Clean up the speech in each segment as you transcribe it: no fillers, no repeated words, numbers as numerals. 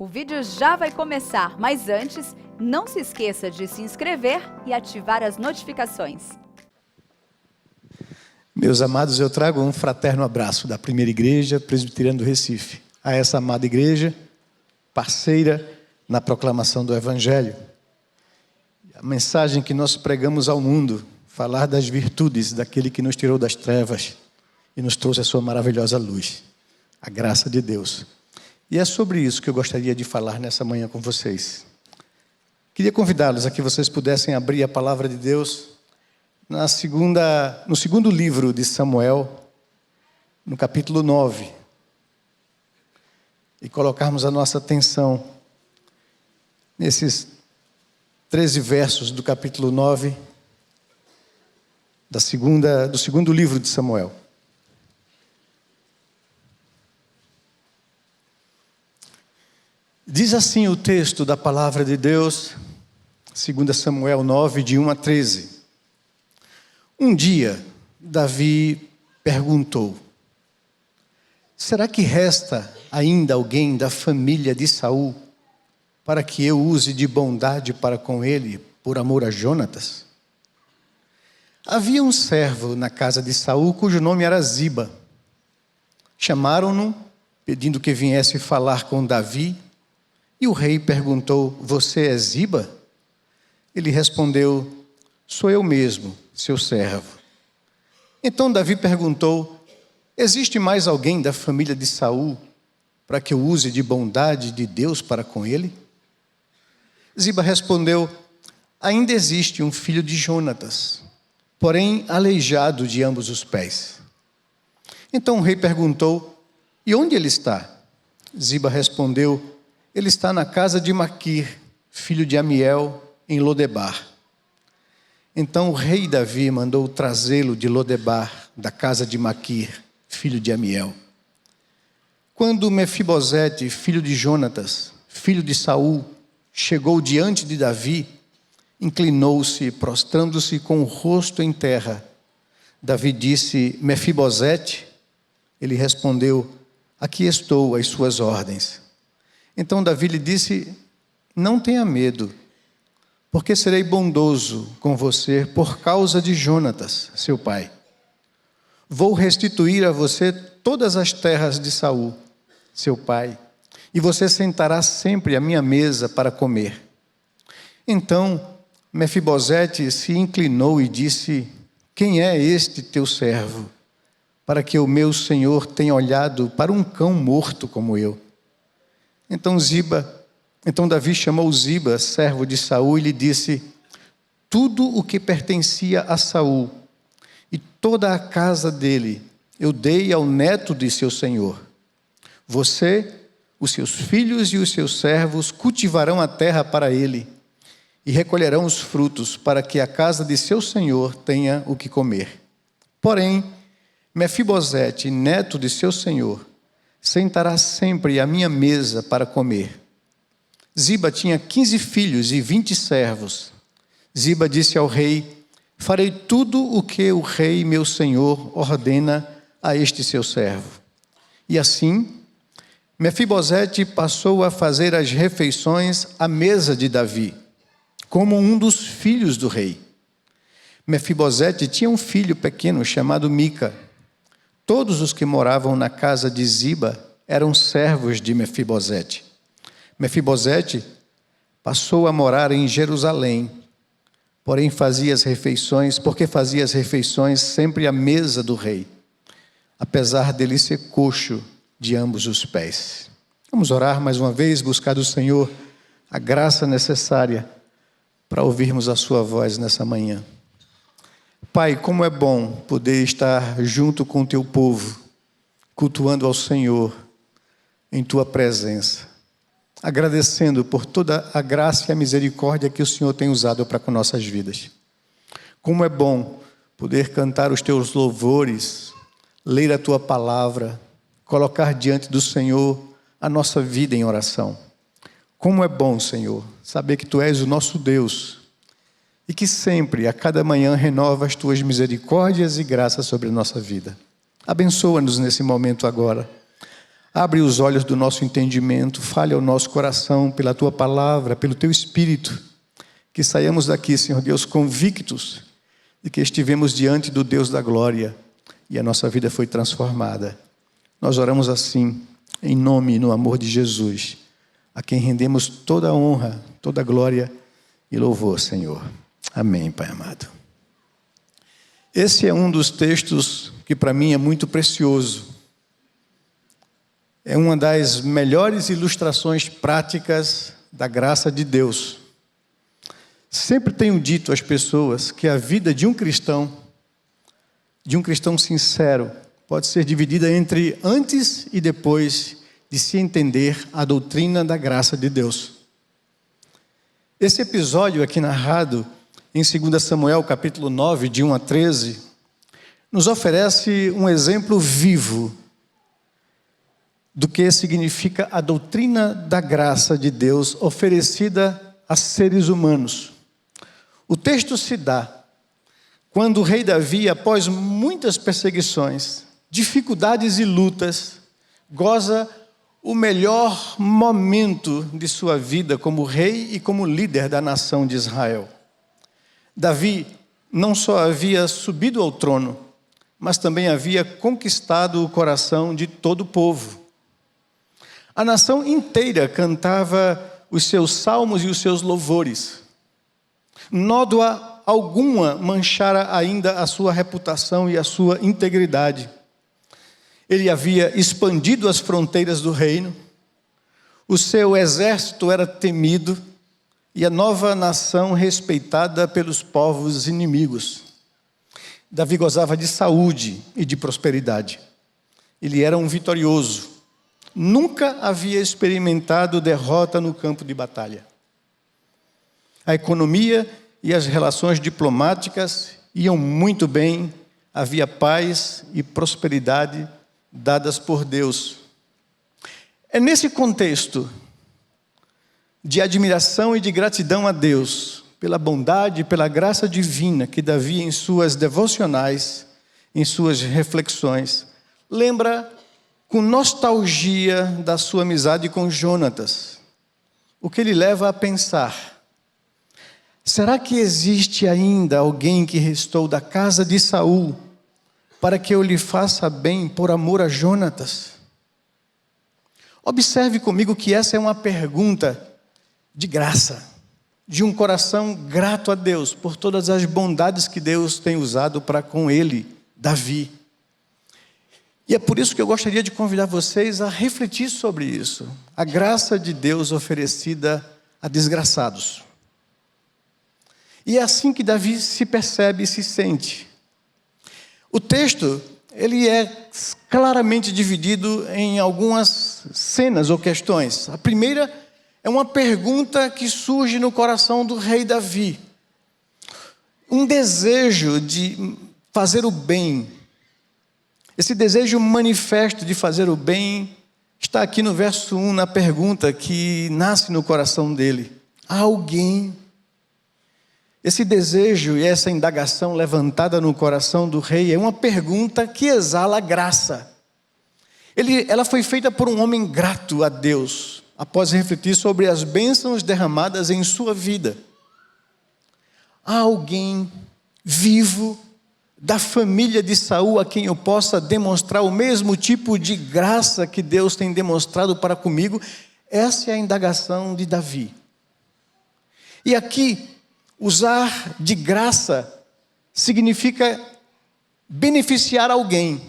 O vídeo já vai começar, mas antes, não se esqueça de se inscrever e ativar as notificações. Meus amados, eu trago um fraterno abraço da Primeira Igreja Presbiteriana do Recife, a essa amada igreja, parceira na proclamação do Evangelho. A mensagem que nós pregamos ao mundo, falar das virtudes daquele que nos tirou das trevas e nos trouxe a sua maravilhosa luz, a graça de Deus. E é sobre isso que eu gostaria de falar nessa manhã com vocês. Queria convidá-los a que vocês pudessem abrir a palavra de Deus no segundo livro de Samuel, no capítulo 9, e colocarmos a nossa atenção nesses 13 versos do capítulo 9, do segundo livro de Samuel. Diz assim o texto da palavra de Deus, 2 Samuel 9, de 1 a 13. Um dia, Davi perguntou: será que resta ainda alguém da família de Saul para que eu use de bondade para com ele, por amor a Jonatas? Havia um servo na casa de Saul, cujo nome era Ziba. Chamaram-no, pedindo que viesse falar com Davi, e o rei perguntou: você é Ziba? Ele respondeu: sou eu mesmo, seu servo. Então Davi perguntou: existe mais alguém da família de Saul para que eu use de bondade de Deus para com ele? Ziba respondeu: ainda existe um filho de Jonatas, porém aleijado de ambos os pés. Então o rei perguntou: e onde ele está? Ziba respondeu: ele está na casa de Maquir, filho de Amiel, em Lodebar. Então o rei Davi mandou trazê-lo de Lodebar, da casa de Maquir, filho de Amiel. Quando Mefibosete, filho de Jonatas, filho de Saul, chegou diante de Davi, inclinou-se, prostrando-se com o rosto em terra. Davi disse: Mefibosete? Ele respondeu: aqui estou, às suas ordens. Então Davi lhe disse: não tenha medo, porque serei bondoso com você por causa de Jonatas, seu pai. Vou restituir a você todas as terras de Saul, seu pai, e você sentará sempre à minha mesa para comer. Então Mefibosete se inclinou e disse: quem é este teu servo, para que o meu senhor tenha olhado para um cão morto como eu? Então Davi chamou Ziba, servo de Saul, e lhe disse: tudo o que pertencia a Saul e toda a casa dele eu dei ao neto de seu senhor. Você, os seus filhos e os seus servos cultivarão a terra para ele e recolherão os frutos, para que a casa de seu senhor tenha o que comer. Porém, Mefibosete, neto de seu senhor, sentará sempre à minha mesa para comer. Ziba tinha 15 filhos e 20 servos. Ziba disse ao rei: farei tudo o que o rei, meu senhor, ordena a este seu servo. E assim, Mefibosete passou a fazer as refeições à mesa de Davi, como um dos filhos do rei. Mefibosete tinha um filho pequeno chamado Mica. Todos os que moravam na casa de Ziba eram servos de Mefibosete. Mefibosete passou a morar em Jerusalém, porque fazia as refeições sempre à mesa do rei, apesar dele ser coxo de ambos os pés. Vamos orar mais uma vez, buscar do Senhor a graça necessária para ouvirmos a sua voz nessa manhã. Pai, como é bom poder estar junto com o teu povo, cultuando ao Senhor em tua presença, agradecendo por toda a graça e a misericórdia que o Senhor tem usado para com nossas vidas. Como é bom poder cantar os teus louvores, ler a tua palavra, colocar diante do Senhor a nossa vida em oração. Como é bom, Senhor, saber que tu és o nosso Deus e que sempre, a cada manhã, renova as tuas misericórdias e graças sobre a nossa vida. Abençoa-nos nesse momento agora. Abre os olhos do nosso entendimento, fale ao nosso coração pela Tua palavra, pelo Teu Espírito. Que saiamos daqui, Senhor Deus, convictos de que estivemos diante do Deus da glória e a nossa vida foi transformada. Nós oramos assim, em nome e no amor de Jesus, a quem rendemos toda a honra, toda a glória e louvor, Senhor. Amém, Pai amado. Esse é um dos textos que para mim é muito precioso. É uma das melhores ilustrações práticas da graça de Deus. Sempre tenho dito às pessoas que a vida de um cristão sincero, pode ser dividida entre antes e depois de se entender a doutrina da graça de Deus. Esse episódio aqui narrado em 2 Samuel, capítulo 9, de 1 a 13, nos oferece um exemplo vivo do que significa a doutrina da graça de Deus oferecida a seres humanos. O texto se dá quando o rei Davi, após muitas perseguições, dificuldades e lutas, goza o melhor momento de sua vida como rei e como líder da nação de Israel. Davi não só havia subido ao trono, mas também havia conquistado o coração de todo o povo. A nação inteira cantava os seus salmos e os seus louvores. Nódoa alguma manchara ainda a sua reputação e a sua integridade. Ele havia expandido as fronteiras do reino, o seu exército era temido e a nova nação respeitada pelos povos inimigos. Davi gozava de saúde e de prosperidade. Ele era um vitorioso. Nunca havia experimentado derrota no campo de batalha. A economia e as relações diplomáticas iam muito bem, havia paz e prosperidade dadas por Deus. É nesse contexto de admiração e de gratidão a Deus, pela bondade e pela graça divina, que Davi, em suas devocionais, em suas reflexões, lembra com nostalgia da sua amizade com Jonatas, o que ele leva a pensar: será que existe ainda alguém que restou da casa de Saul para que eu lhe faça bem por amor a Jonatas? Observe comigo que essa é uma pergunta de graça, de um coração grato a Deus por todas as bondades que Deus tem usado para com ele, Davi. E é por isso que eu gostaria de convidar vocês a refletir sobre isso. A graça de Deus oferecida a desgraçados. E é assim que Davi se percebe e se sente. O texto, ele é claramente dividido em algumas cenas ou questões. A primeira é uma pergunta que surge no coração do rei Davi. Um desejo de fazer o bem. Esse desejo manifesto de fazer o bem está aqui no verso 1, na pergunta que nasce no coração dele. Há alguém? Esse desejo e essa indagação levantada no coração do rei é uma pergunta que exala graça. Ela foi feita por um homem grato a Deus, após refletir sobre as bênçãos derramadas em sua vida. Há alguém vivo da família de Saul a quem eu possa demonstrar o mesmo tipo de graça que Deus tem demonstrado para comigo? Essa é a indagação de Davi. E aqui, usar de graça significa beneficiar alguém,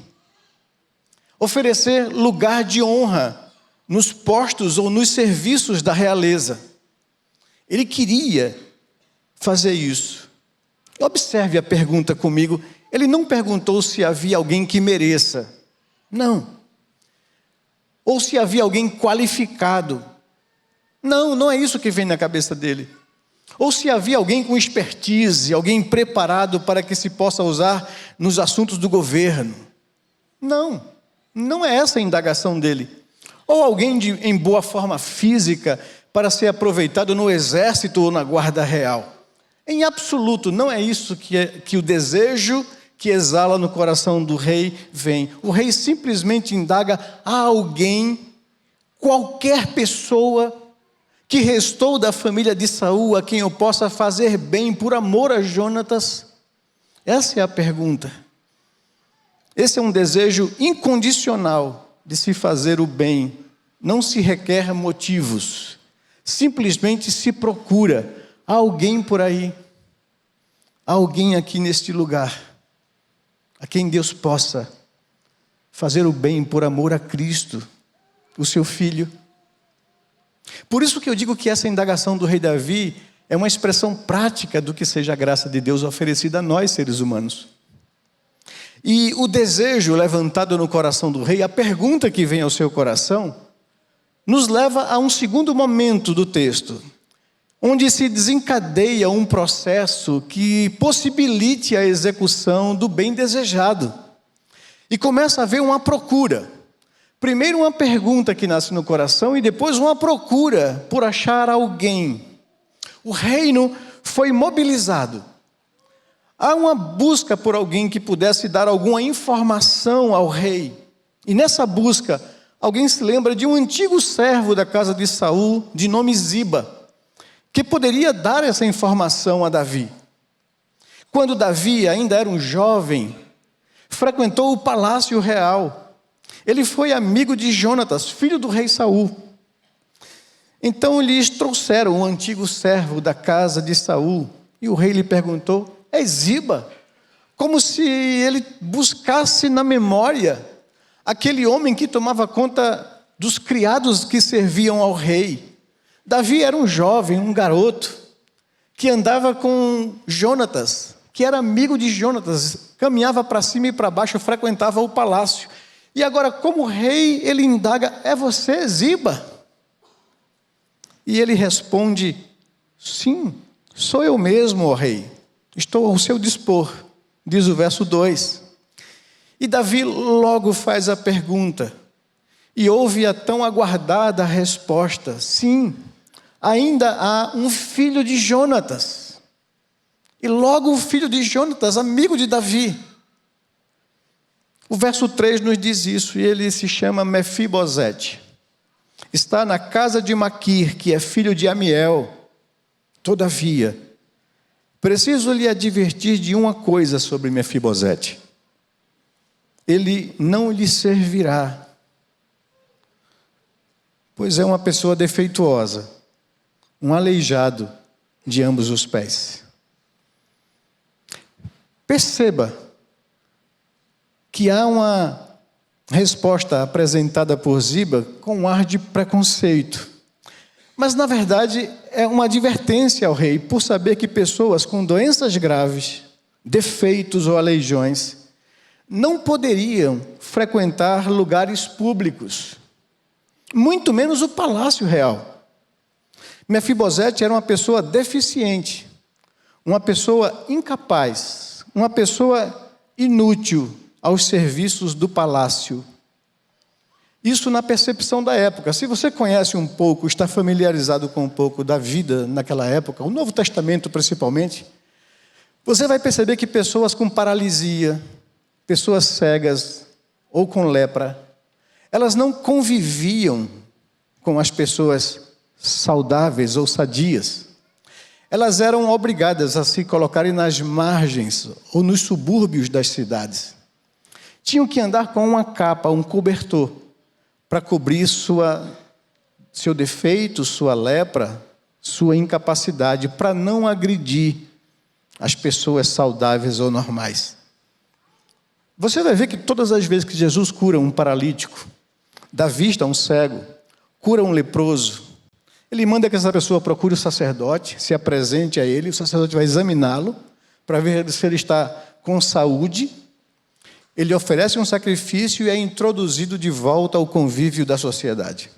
oferecer lugar de honra nos postos ou nos serviços da realeza. Ele queria fazer isso. Observe a pergunta comigo. Ele não perguntou se havia alguém que mereça. Não. Ou se havia alguém qualificado. Não, não é isso que vem na cabeça dele. Ou se havia alguém com expertise, alguém preparado para que se possa usar nos assuntos do governo. Não, não é essa a indagação dele. Ou alguém em boa forma física para ser aproveitado no exército ou na guarda real. Em absoluto, não é isso que o desejo que exala no coração do rei vem. O rei simplesmente indaga a alguém, qualquer pessoa que restou da família de Saul, a quem eu possa fazer bem por amor a Jonatas? Essa é a pergunta. Esse é um desejo incondicional de se fazer o bem. Não se requer motivos. Simplesmente se procura alguém por aí, alguém aqui neste lugar, a quem Deus possa fazer o bem por amor a Cristo, o seu Filho. Por isso que eu digo que essa indagação do rei Davi é uma expressão prática do que seja a graça de Deus oferecida a nós, seres humanos. E o desejo levantado no coração do rei, a pergunta que vem ao seu coração, nos leva a um segundo momento do texto, onde se desencadeia um processo que possibilite a execução do bem desejado. E começa a haver uma procura. Primeiro uma pergunta que nasce no coração e depois uma procura por achar alguém. O reino foi mobilizado. Há uma busca por alguém que pudesse dar alguma informação ao rei. E nessa busca, alguém se lembra de um antigo servo da casa de Saul, de nome Ziba, que poderia dar essa informação a Davi. Quando Davi ainda era um jovem, frequentou o palácio real. Ele foi amigo de Jonatas, filho do rei Saul. Então lhes trouxeram um antigo servo da casa de Saul, e o rei lhe perguntou: é Ziba? Como se ele buscasse na memória aquele homem que tomava conta dos criados que serviam ao rei. Davi era um jovem, um garoto, que andava com Jonatas, que era amigo de Jonatas, caminhava para cima e para baixo, frequentava o palácio. E agora, como rei, ele indaga: é você, Ziba? E ele responde: sim, sou eu mesmo, ó rei. Estou ao seu dispor, diz o verso 2. E Davi logo faz a pergunta, e ouve a tão aguardada resposta: sim, ainda há um filho de Jonatas. E logo o filho de Jonatas, amigo de Davi. O verso 3 nos diz isso, e ele se chama Mefibosete. Está na casa de Maquir, que é filho de Amiel. Todavia, preciso lhe advertir de uma coisa sobre Mefibosete. Ele não lhe servirá, pois é uma pessoa defeituosa, um aleijado de ambos os pés. Perceba que há uma resposta apresentada por Ziba com um ar de preconceito. Mas, na verdade, é uma advertência ao rei, por saber que pessoas com doenças graves, defeitos ou aleijões, não poderiam frequentar lugares públicos, muito menos o palácio real. Mefibosete era uma pessoa deficiente, uma pessoa incapaz, uma pessoa inútil aos serviços do palácio. Isso na percepção da época. Se você conhece um pouco, está familiarizado com um pouco da vida naquela época, o Novo Testamento principalmente, você vai perceber que pessoas com paralisia, pessoas cegas ou com lepra, elas não conviviam com as pessoas saudáveis ou sadias. Elas eram obrigadas a se colocarem nas margens ou nos subúrbios das cidades. Tinham que andar com uma capa, um cobertor, para cobrir seu defeito, sua lepra, sua incapacidade, para não agredir as pessoas saudáveis ou normais. Você vai ver que todas as vezes que Jesus cura um paralítico, dá vista a um cego, cura um leproso, ele manda que essa pessoa procure o sacerdote, se apresente a ele, o sacerdote vai examiná-lo, para ver se ele está com saúde. Ele oferece um sacrifício e é introduzido de volta ao convívio da sociedade.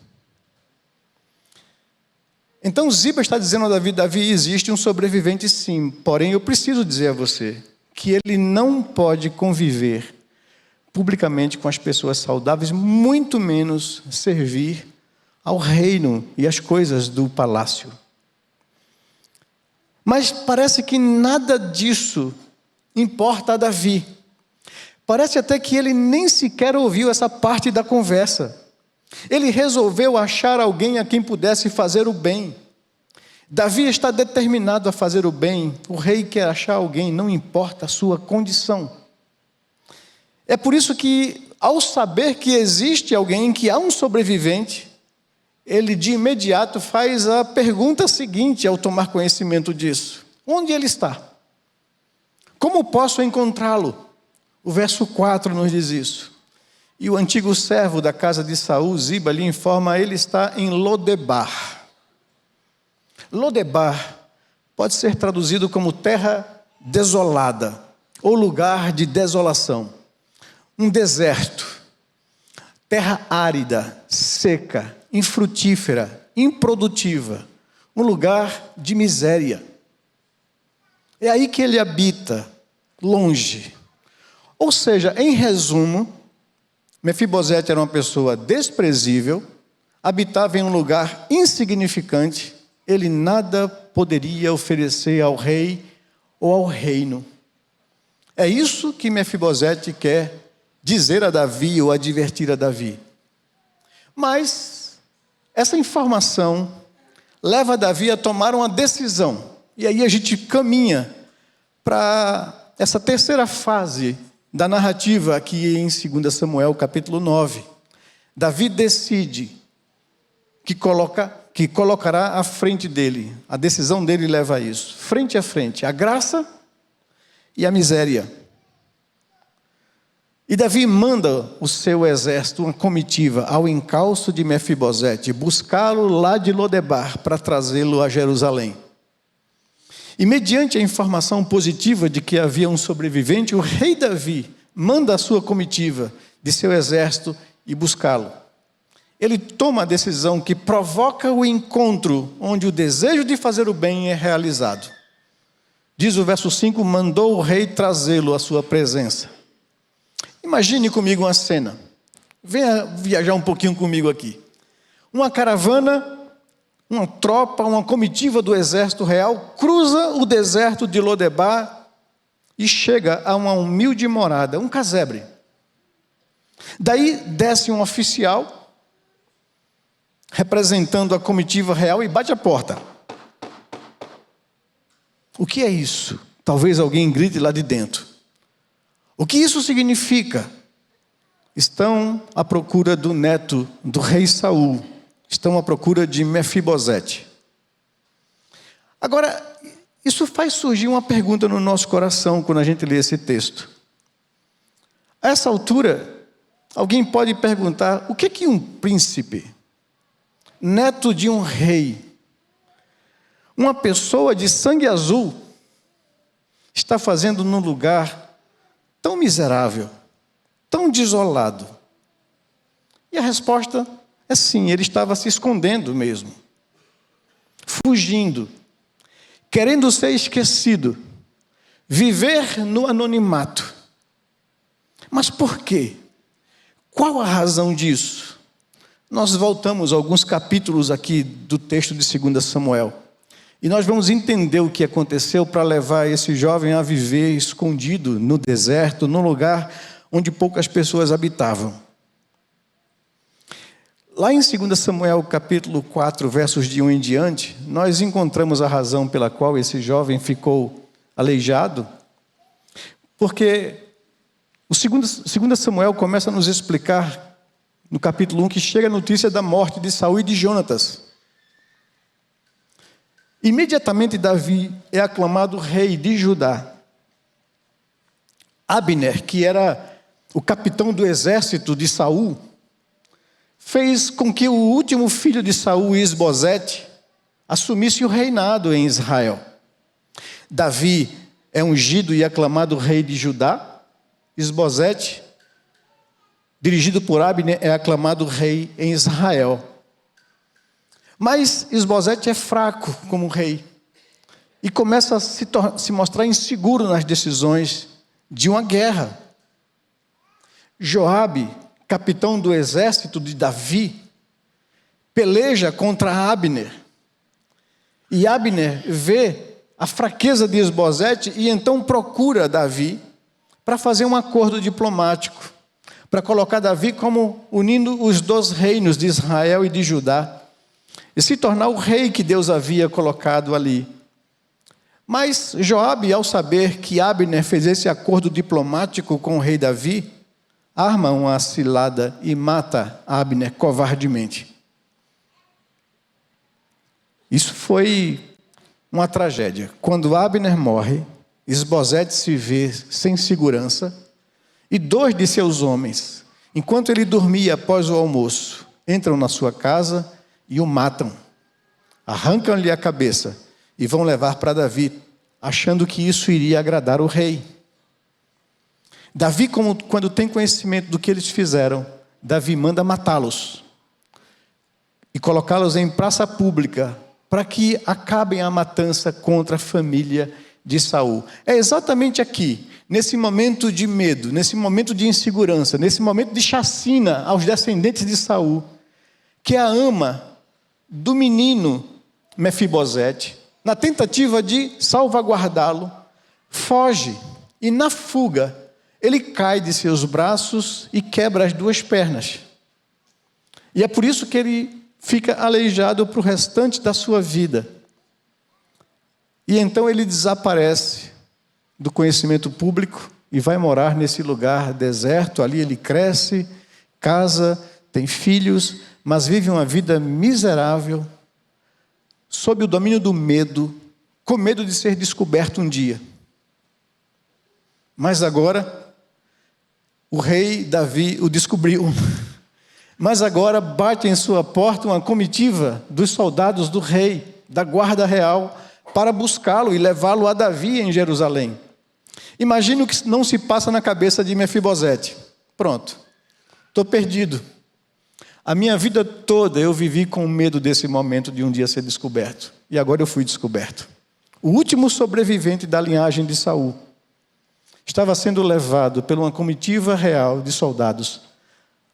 Então Ziba está dizendo a Davi: Davi, existe um sobrevivente sim, porém eu preciso dizer a você que ele não pode conviver publicamente com as pessoas saudáveis, muito menos servir ao reino e às coisas do palácio. Mas parece que nada disso importa a Davi. Parece até que ele nem sequer ouviu essa parte da conversa. Ele resolveu achar alguém a quem pudesse fazer o bem. Davi está determinado a fazer o bem. O rei quer achar alguém, não importa a sua condição. É por isso que, ao saber que existe alguém, que há um sobrevivente, ele de imediato faz a pergunta seguinte ao tomar conhecimento disso: onde ele está? Como posso encontrá-lo? O verso 4 nos diz isso. E o antigo servo da casa de Saul, Ziba, lhe informa: ele está em Lodebar. Lodebar pode ser traduzido como terra desolada, ou lugar de desolação. Um deserto, terra árida, seca, infrutífera, improdutiva, um lugar de miséria. É aí que ele habita, longe. Ou seja, em resumo, Mefibosete era uma pessoa desprezível, habitava em um lugar insignificante, ele nada poderia oferecer ao rei ou ao reino. É isso que Mefibosete quer dizer a Davi ou advertir a Davi. Mas essa informação leva Davi a tomar uma decisão. E aí a gente caminha para essa terceira fase da narrativa aqui em 2 Samuel capítulo 9. Davi decide que colocará à frente dele, a decisão dele leva a isso, frente a frente, a graça e a miséria. E Davi manda o seu exército, uma comitiva, ao encalço de Mefibosete, buscá-lo lá de Lodebar para trazê-lo a Jerusalém. E mediante a informação positiva de que havia um sobrevivente, o rei Davi manda a sua comitiva de seu exército e buscá-lo. Ele toma a decisão que provoca o encontro onde o desejo de fazer o bem é realizado. Diz o verso 5, mandou o rei trazê-lo à sua presença. Imagine comigo uma cena. Venha viajar um pouquinho comigo aqui. Uma caravana, uma tropa, uma comitiva do exército real cruza o deserto de Lodebar e chega a uma humilde morada, um casebre. Daí desce um oficial representando a comitiva real e bate a porta. O que é isso? Talvez alguém grite lá de dentro. O que isso significa? Estão à procura do neto do rei Saul. Estão à procura de Mefibosete. Agora, isso faz surgir uma pergunta no nosso coração quando a gente lê esse texto. A essa altura, alguém pode perguntar: o que um príncipe, neto de um rei, uma pessoa de sangue azul, está fazendo num lugar tão miserável, tão desolado? E a resposta é sim, ele estava se escondendo mesmo, fugindo, querendo ser esquecido, viver no anonimato. Mas por quê? Qual a razão disso? Nós voltamos a alguns capítulos aqui do texto de 2 Samuel. E nós vamos entender o que aconteceu para levar esse jovem a viver escondido no deserto, num lugar onde poucas pessoas habitavam. Lá em 2 Samuel capítulo 4, versos de 1 em diante, nós encontramos a razão pela qual esse jovem ficou aleijado. Porque o 2 Samuel começa a nos explicar, no capítulo 1, que chega a notícia da morte de Saul e de Jonatas. Imediatamente Davi é aclamado rei de Judá. Abner, que era o capitão do exército de Saul, fez com que o último filho de Saul, Isbosete, assumisse o reinado em Israel. Davi é ungido e aclamado rei de Judá. Isbosete, dirigido por Abner, é aclamado rei em Israel. Mas Isbosete é fraco como rei e começa a se mostrar inseguro nas decisões de uma guerra. Joabe, capitão do exército de Davi, peleja contra Abner. E Abner vê a fraqueza de Isbosete e então procura Davi para fazer um acordo diplomático, para colocar Davi como unindo os 2 reinos de Israel e de Judá, e se tornar o rei que Deus havia colocado ali. Mas Joabe, ao saber que Abner fez esse acordo diplomático com o rei Davi, arma uma cilada e mata Abner covardemente. Isso foi uma tragédia. Quando Abner morre, Isbosete se vê sem segurança, e 2 de seus homens, enquanto ele dormia após o almoço, entram na sua casa e o matam. Arrancam-lhe a cabeça e vão levar para Davi, achando que isso iria agradar o rei. Davi, quando tem conhecimento do que eles fizeram, Davi manda matá-los e colocá-los em praça pública, para que acabem a matança contra a família de Saul. É exatamente aqui, nesse momento de medo, nesse momento de insegurança, nesse momento de chacina aos descendentes de Saul, que a ama do menino Mefibosete, na tentativa de salvaguardá-lo, foge, e na fuga, ele cai de seus braços e quebra as 2 pernas. E é por isso que ele fica aleijado para o restante da sua vida. E então ele desaparece do conhecimento público e vai morar nesse lugar deserto. Ali ele cresce, casa, tem filhos, mas vive uma vida miserável, sob o domínio do medo, com medo de ser descoberto um dia. Mas agora, o rei Davi o descobriu. Mas agora bate em sua porta uma comitiva dos soldados do rei, da guarda real, para buscá-lo e levá-lo a Davi em Jerusalém. Imagine o que não se passa na cabeça de Mefibosete. Pronto, estou perdido. A minha vida toda eu vivi com medo desse momento de um dia ser descoberto. E agora eu fui descoberto. O último sobrevivente da linhagem de Saul estava sendo levado por uma comitiva real de soldados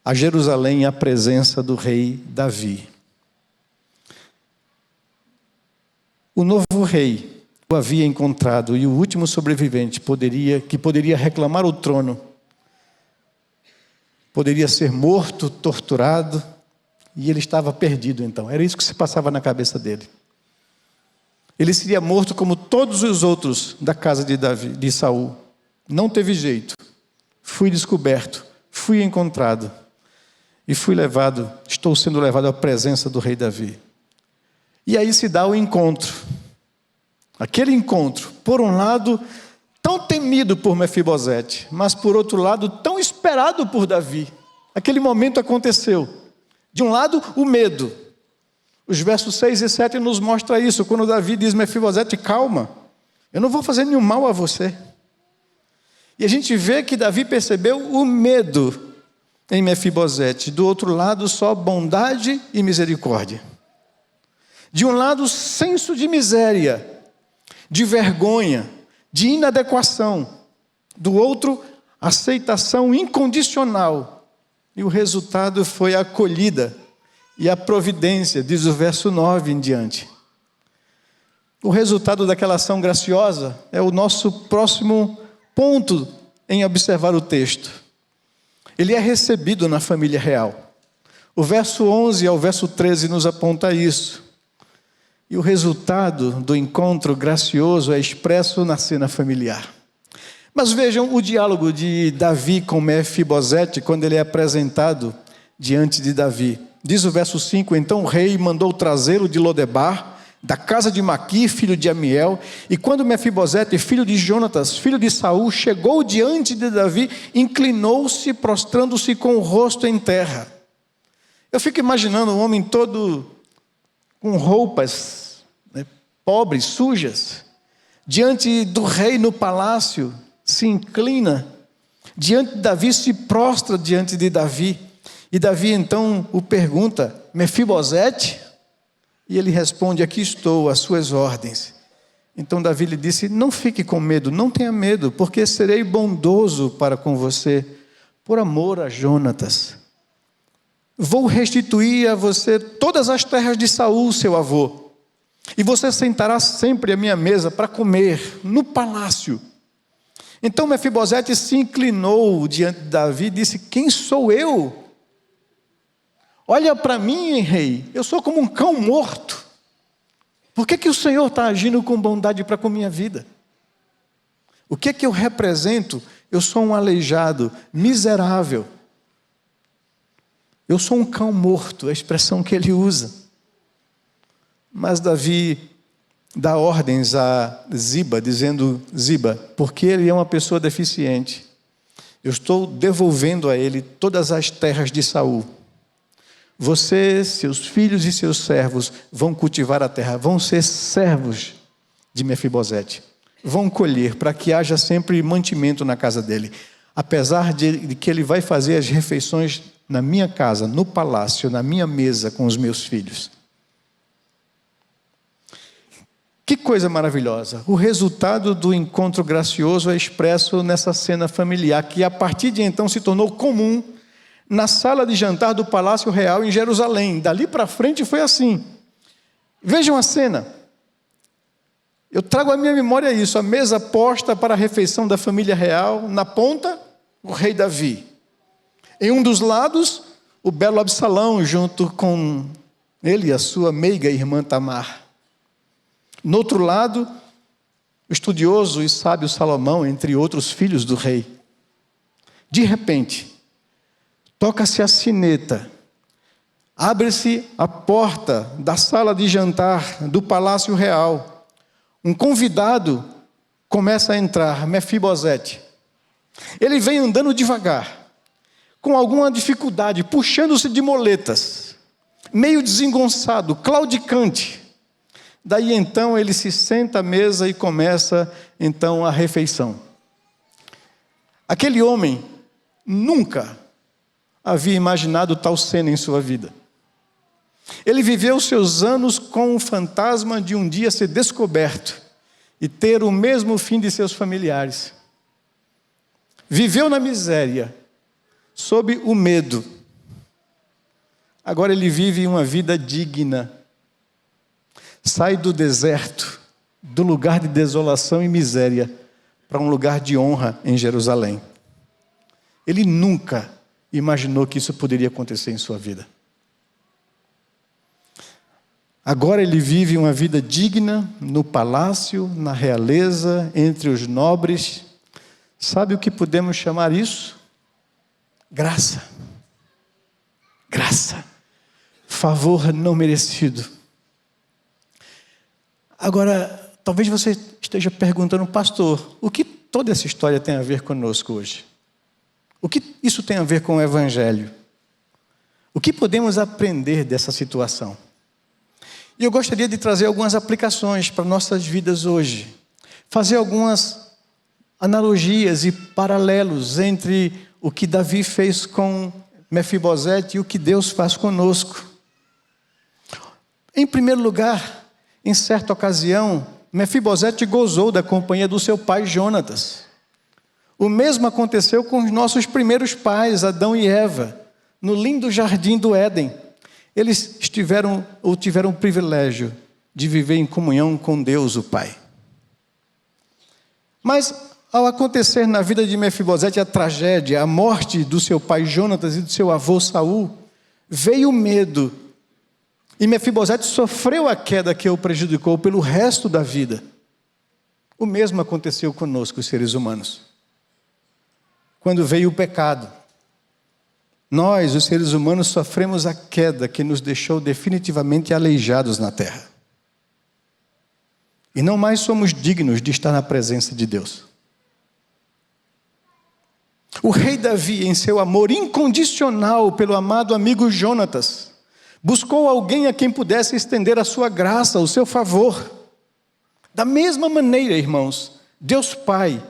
a Jerusalém à presença do rei Davi. O novo rei o havia encontrado e o último sobrevivente que poderia reclamar o trono, poderia ser morto, torturado, e ele estava perdido então. Era isso que se passava na cabeça dele. Ele seria morto como todos os outros da casa de Saul. Não teve jeito. Fui descoberto, fui encontrado e estou sendo levado à presença do rei Davi. E aí se dá o encontro. Aquele encontro, por um lado, tão temido por Mefibosete, mas por outro lado, tão esperado por Davi. Aquele momento aconteceu. De um lado, o medo. Os versos 6 e 7 nos mostram isso, quando Davi diz: Mefibosete, calma, eu não vou fazer nenhum mal a você. E a gente vê que Davi percebeu o medo em Mefibosete. Do outro lado, só bondade e misericórdia. De um lado, senso de miséria, de vergonha, de inadequação. Do outro, aceitação incondicional. E o resultado foi a acolhida e a providência, diz o verso 9 em diante. O resultado daquela ação graciosa é o nosso próximo ponto em observar o texto. Ele é recebido na família real. O verso 11 ao verso 13 nos aponta isso. E o resultado do encontro gracioso é expresso na cena familiar. Mas vejam o diálogo de Davi com Mefibosete quando ele é apresentado diante de Davi. Diz o verso 5: Então o rei mandou trazê-lo de Lodebar, da casa de Maqui, filho de Amiel. E quando Mefibosete, filho de Jonatas, filho de Saul, chegou diante de Davi, inclinou-se, prostrando-se com o rosto em terra. Eu fico imaginando um homem todo com roupas, pobres, sujas, diante do rei no palácio, se inclina diante de Davi, se prostra diante de Davi. E Davi então o pergunta: Mefibosete? E ele responde: aqui estou, às suas ordens. Então Davi lhe disse: não fique com medo, não tenha medo, porque serei bondoso para com você, por amor a Jonatas. Vou restituir a você todas as terras de Saul, seu avô, e você sentará sempre à minha mesa para comer no palácio. Então Mefibosete se inclinou diante de Davi e disse: quem sou eu? Olha para mim, rei, eu sou como um cão morto. Por que o Senhor está agindo com bondade para com a minha vida? O que eu represento? Eu sou um aleijado, miserável. Eu sou um cão morto, a expressão que ele usa. Mas Davi dá ordens a Ziba, dizendo: Ziba, porque ele é uma pessoa deficiente, eu estou devolvendo a ele todas as terras de Saul. Você, seus filhos e seus servos vão cultivar a terra, vão ser servos de Mefibosete, vão colher para que haja sempre mantimento na casa dele, apesar de que ele vai fazer as refeições na minha casa, no palácio, na minha mesa com os meus filhos. Que coisa maravilhosa! O resultado do encontro gracioso é expresso nessa cena familiar, que a partir de então se tornou comum na sala de jantar do Palácio Real em Jerusalém. Dali para frente foi assim. Vejam a cena. Eu trago à minha memória isso: a mesa posta para a refeição da família real, na ponta, o rei Davi. Em um dos lados, o belo Absalão, junto com ele e a sua meiga irmã Tamar. No outro lado, o estudioso e sábio Salomão, entre outros filhos do rei. De repente, toca-se a sineta, abre-se a porta da sala de jantar do Palácio Real. Um convidado começa a entrar, Mefibosete. Ele vem andando devagar, com alguma dificuldade, puxando-se de moletas, meio desengonçado, claudicante. Daí então ele se senta à mesa e começa então a refeição. Aquele homem nunca havia imaginado tal cena em sua vida. Ele viveu seus anos com o fantasma de um dia ser descoberto e ter o mesmo fim de seus familiares. Viveu na miséria, sob o medo. Agora ele vive uma vida digna. Sai do deserto, do lugar de desolação e miséria, para um lugar de honra em Jerusalém. Ele nunca imaginou que isso poderia acontecer em sua vida. Agora ele vive uma vida digna no palácio, na realeza, entre os nobres. Sabe o que podemos chamar isso? Graça. Graça. Favor não merecido. Agora, talvez você esteja perguntando: pastor, o que toda essa história tem a ver conosco hoje? O que isso tem a ver com o Evangelho? O que podemos aprender dessa situação? E eu gostaria de trazer algumas aplicações para nossas vidas hoje. Fazer algumas analogias e paralelos entre o que Davi fez com Mefibosete e o que Deus faz conosco. Em primeiro lugar, em certa ocasião, Mefibosete gozou da companhia do seu pai Jonatas. O mesmo aconteceu com os nossos primeiros pais, Adão e Eva, no lindo jardim do Éden. Eles tiveram o privilégio de viver em comunhão com Deus, o Pai. Mas, ao acontecer na vida de Mefibosete a tragédia, a morte do seu pai Jonatas e do seu avô Saul, veio o medo. E Mefibosete sofreu a queda que o prejudicou pelo resto da vida. O mesmo aconteceu conosco, os seres humanos. Quando veio o pecado, nós, os seres humanos, sofremos a queda que nos deixou definitivamente aleijados na terra. E não mais somos dignos de estar na presença de Deus. O rei Davi, em seu amor incondicional pelo amado amigo Jonatas, buscou alguém a quem pudesse estender a sua graça, o seu favor. Da mesma maneira, irmãos, Deus Pai,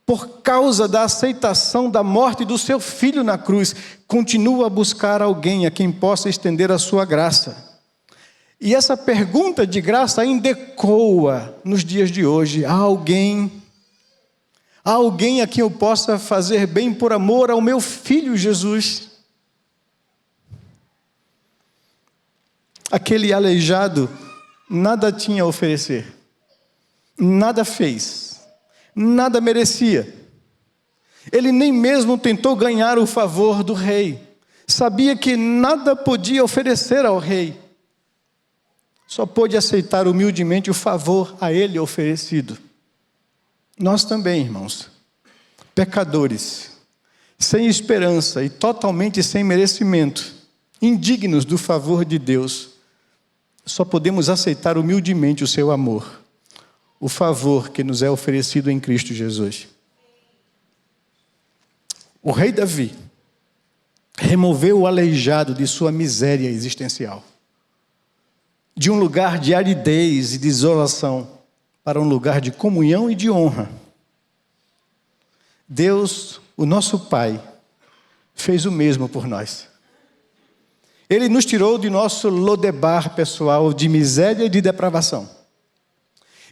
por causa da aceitação da morte do seu filho na cruz, continua a buscar alguém a quem possa estender a sua graça. E essa pergunta de graça ainda ecoa nos dias de hoje. Há alguém a quem eu possa fazer bem por amor ao meu filho Jesus? Aquele aleijado nada tinha a oferecer, nada fez, nada merecia. Ele nem mesmo tentou ganhar o favor do rei. Sabia que nada podia oferecer ao rei. Só pôde aceitar humildemente o favor a ele oferecido. Nós também, irmãos, pecadores, sem esperança e totalmente sem merecimento, indignos do favor de Deus, só podemos aceitar humildemente o seu amor, o favor que nos é oferecido em Cristo Jesus. O rei Davi removeu o aleijado de sua miséria existencial, de um lugar de aridez e de isolação para um lugar de comunhão e de honra. Deus, o nosso Pai, fez o mesmo por nós. Ele nos tirou de nosso Lodebar pessoal de miséria e de depravação.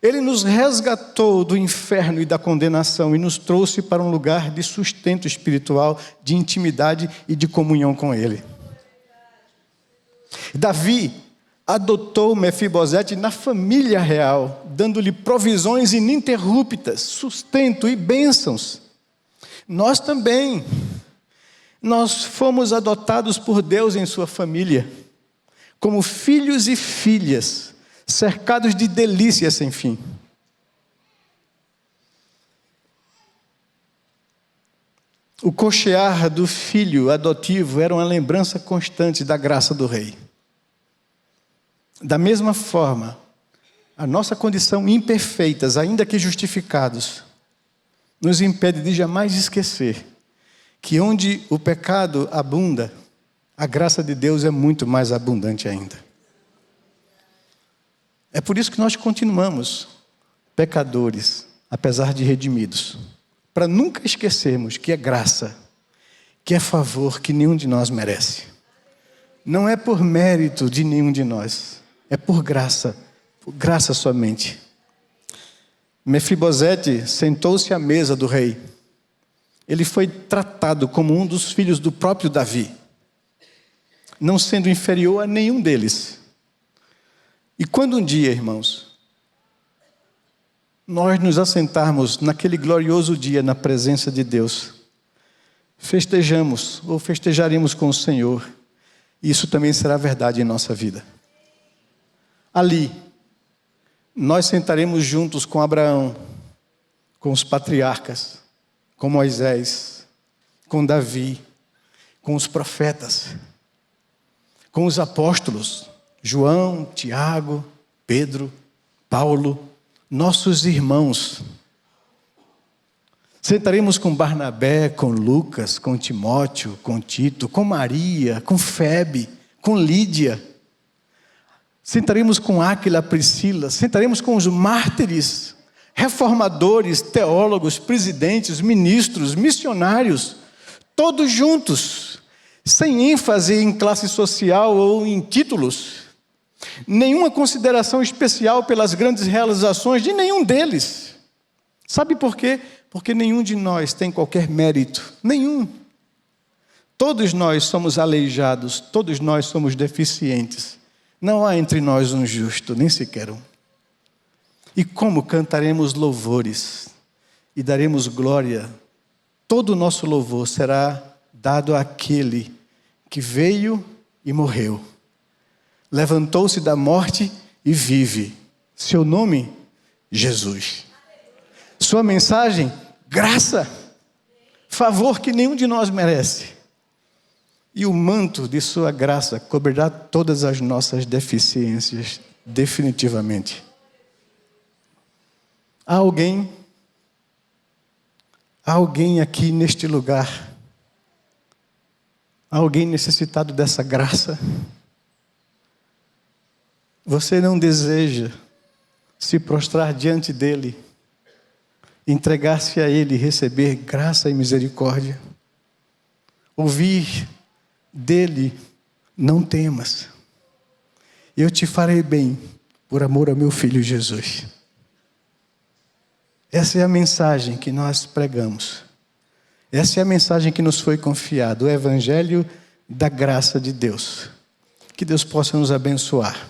Ele nos resgatou do inferno e da condenação e nos trouxe para um lugar de sustento espiritual, de intimidade e de comunhão com Ele. Davi adotou Mefibosete na família real, dando-lhe provisões ininterruptas, sustento e bênçãos. Nós também, nós fomos adotados por Deus em sua família, como filhos e filhas, cercados de delícias sem fim. O cochear do filho adotivo era uma lembrança constante da graça do rei. Da mesma forma, a nossa condição imperfeitas, ainda que justificados, nos impede de jamais esquecer que onde o pecado abunda, a graça de Deus é muito mais abundante ainda. É por isso que nós continuamos pecadores, apesar de redimidos, para nunca esquecermos que é graça, que é favor que nenhum de nós merece. Não é por mérito de nenhum de nós, é por graça somente. Mefibosete sentou-se à mesa do rei. Ele foi tratado como um dos filhos do próprio Davi, não sendo inferior a nenhum deles. E quando um dia, irmãos, nós nos assentarmos naquele glorioso dia na presença de Deus, festejamos ou festejaremos com o Senhor, e isso também será verdade em nossa vida. Ali, nós sentaremos juntos com Abraão, com os patriarcas, com Moisés, com Davi, com os profetas, com os apóstolos, João, Tiago, Pedro, Paulo, nossos irmãos. Sentaremos com Barnabé, com Lucas, com Timóteo, com Tito, com Maria, com Febe, com Lídia. Sentaremos com Áquila, Priscila, sentaremos com os mártires, reformadores, teólogos, presidentes, ministros, missionários, todos juntos, sem ênfase em classe social ou em títulos. Nenhuma consideração especial pelas grandes realizações de nenhum deles. Sabe por quê? Porque nenhum de nós tem qualquer mérito, nenhum. Todos nós somos aleijados, todos nós somos deficientes. Não há entre nós um justo, nem sequer um. E como cantaremos louvores e daremos glória, todo o nosso louvor será dado àquele que veio e morreu. Levantou-se da morte e vive. Seu nome, Jesus. Sua mensagem, graça. Favor que nenhum de nós merece. E o manto de sua graça cobrirá todas as nossas deficiências, definitivamente. Há alguém aqui neste lugar, há alguém necessitado dessa graça? Você não deseja se prostrar diante dele, entregar-se a ele e receber graça e misericórdia? Ouvir dele, não temas, eu te farei bem por amor ao meu filho Jesus. Essa é a mensagem que nós pregamos. Essa é a mensagem que nos foi confiada, o Evangelho da graça de Deus. Que Deus possa nos abençoar.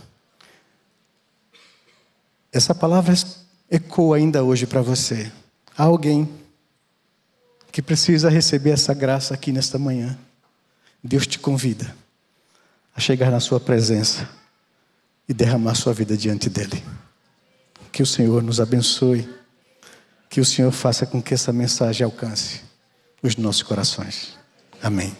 Essa palavra ecoa ainda hoje para você. Há alguém que precisa receber essa graça aqui nesta manhã. Deus te convida a chegar na sua presença e derramar sua vida diante dele. Que o Senhor nos abençoe. Que o Senhor faça com que essa mensagem alcance os nossos corações. Amém.